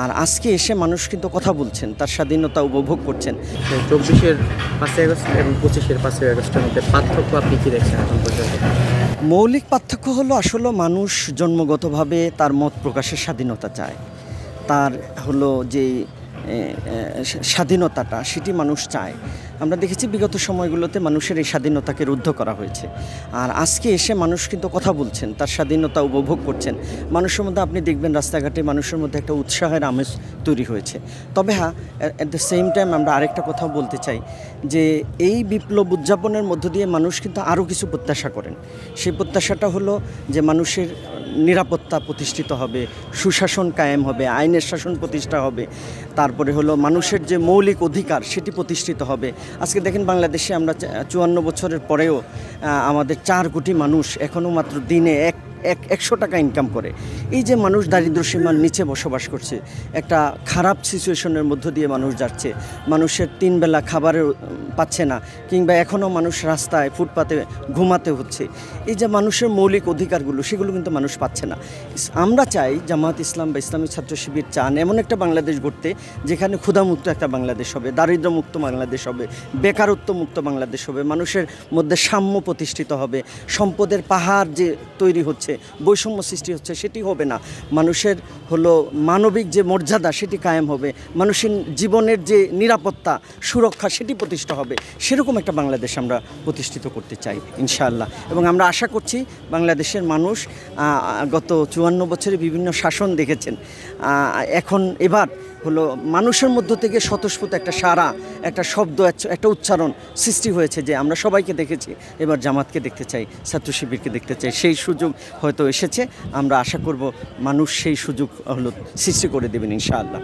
আর আজকে এসে মানুষ কিন্তু কথা বলছেন, তার স্বাধীনতা উপভোগ করছেন। 24-এর 5ই আগস্ট এবং 25-এর 5ই আগস্টের মধ্যে পার্থক্য আপনি কী দেখছেন এখন পর্যন্ত? মৌলিক পার্থক্য হলো আসলে মানুষ জন্মগতভাবে তার মত প্রকাশের স্বাধীনতা চায়। তার হলো যে স্বাধীনতাটা সেটি মানুষ চায়। আমরা দেখেছি বিগত সময়গুলোতে মানুষের এই স্বাধীনতাকে রুদ্ধ করা হয়েছে। আর আজকে এসে মানুষ কিন্তু কথা বলছেন, তার স্বাধীনতা উপভোগ করছেন। মানুষের মধ্যে আপনি দেখবেন রাস্তাঘাটে মানুষের মধ্যে একটা উৎসাহের আমেজ তৈরি হয়েছে। তবে হ্যাঁ, অ্যাট দ্য সেম টাইম আমরা আরেকটা কথা বলতে চাই যে এই বিপ্লব উদযাপনের মধ্য দিয়ে মানুষ কিন্তু আরও কিছু প্রত্যাশা করেন। সেই প্রত্যাশাটা হলো যে মানুষের নিরাপত্তা প্রতিষ্ঠিত হবে, সুশাসন কায়েম হবে, আইনের শাসন প্রতিষ্ঠা হবে, তারপরে হলো মানুষের যে মৌলিক অধিকার সেটি প্রতিষ্ঠিত হবে। আজকে দেখেন বাংলাদেশে আমরা 54 বছরের পরেও আমাদের 4 কোটি মানুষ এখনও মাত্র দিনে 100 টাকা ইনকাম করে। এই যে মানুষ দারিদ্র্য সীমার নিচে বসবাস করছে, একটা খারাপ সিচুয়েশনের মধ্য দিয়ে মানুষ যাচ্ছে, মানুষের 3 বেলা খাবারের পাচ্ছে না, কিংবা এখনও মানুষ রাস্তায় ফুটপাতে ঘুমাতে হচ্ছে। এই যে মানুষের মৌলিক অধিকারগুলো সেগুলো কিন্তু মানুষ পাচ্ছে না। আমরা চাই জামাত ইসলাম বা ইসলামী ছাত্র শিবির চান এমন একটা বাংলাদেশ গড়তে যেখানে ক্ষুধামুক্ত একটা বাংলাদেশ হবে, দারিদ্র্যমুক্ত বাংলাদেশ হবে, বেকারত্ব মুক্ত বাংলাদেশ হবে, মানুষের মধ্যে সাম্য প্রতিষ্ঠিত হবে, সম্পদের পাহাড় যে তৈরি হচ্ছে, বৈষম্য সৃষ্টি হচ্ছে সেটি হবে না, মানুষের হলো মানবিক যে মর্যাদা সেটি কায়েম হবে, মানুষের জীবনের যে নিরাপত্তা সুরক্ষা সেটি প্রতিষ্ঠা হবে। সেরকম একটা বাংলাদেশ আমরা প্রতিষ্ঠিত করতে চাই ইনশাআল্লাহ। এবং আমরা আশা করছি বাংলাদেশের মানুষ গত 54 বছরে বিভিন্ন শাসন দেখেছেন, এখন এবার হলো মানুষের মধ্য থেকে স্বতঃস্ফূর্ত একটা সাড়া, একটা শব্দ, একটা উচ্চারণ সৃষ্টি হয়েছে যে আমরা সবাইকে দেখেছি, এবার জামাতকে দেখতে চাই, ছাত্র শিবিরকে দেখতে চাই। সেই সুযোগ হয়তো এসেছে, আমরা আশা করব মানুষ সেই সুযোগ হলো সৃষ্টি করে দেবেন ইনশাআল্লাহ।